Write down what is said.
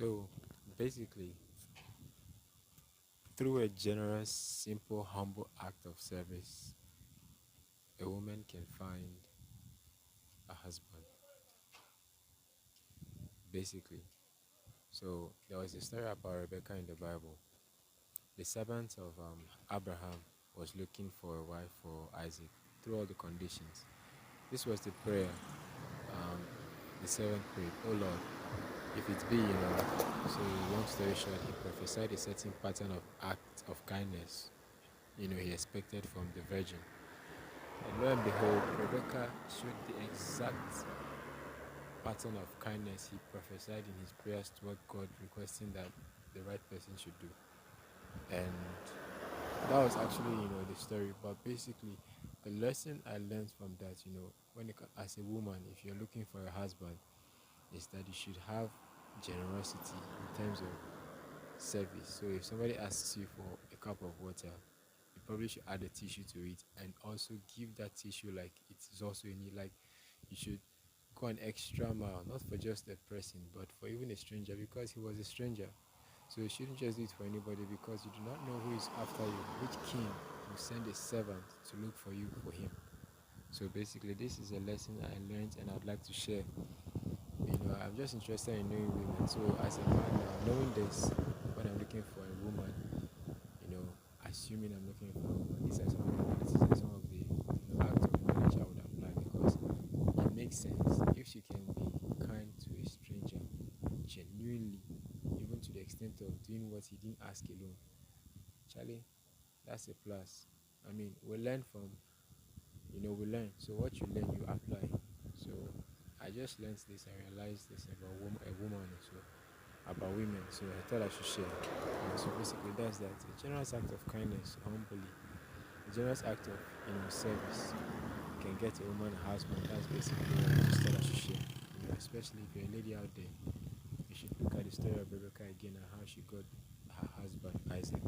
So basically, through a generous, simple, humble act of service, a woman can find a husband. Basically, so there was a story about Rebecca in the Bible. The servant of Abraham was looking for a wife for Isaac through all the conditions. This was the prayer the servant prayed, "Oh Lord, if it be, so long story short, he prophesied a certain pattern of act of kindness, he expected from the virgin. And lo and behold, Rebecca showed the exact pattern of kindness he prophesied in his prayers toward God, requesting that the right person should do. And that was actually, the story. But basically, the lesson I learned from that, as a woman, if you're looking for a husband, is that you should have generosity in terms of service. So if somebody asks you for a cup of water, you probably should add a tissue to it and also give that tissue like it is also in it. Like you should go an extra mile, not for just a person, but for even a stranger because he was a stranger. So you shouldn't just do it for anybody because you do not know who is after you, which king will send a servant to look for you for him. So basically, this is a lesson I learned and I'd like to share. I'm just interested in knowing women. So as a man now, knowing this, when I'm looking for a woman, you know, assuming I'm looking for a woman, these are some of the qualities and some of the acts of knowledge I would apply because it makes sense. If she can be kind to a stranger, genuinely, even to the extent of doing what he didn't ask alone, Charlie, that's a plus. I mean, we learn from, we learn. So what you learn, you apply. So I just learned this. I realized this about a woman also about women. So I thought I should share. So basically, that's that. A generous act of kindness, humbly. A generous act of service can get a woman a husband. That's basically what I just thought I should share. Especially if you're a lady out there, you should look at the story of Rebecca again and how she got her husband Isaac.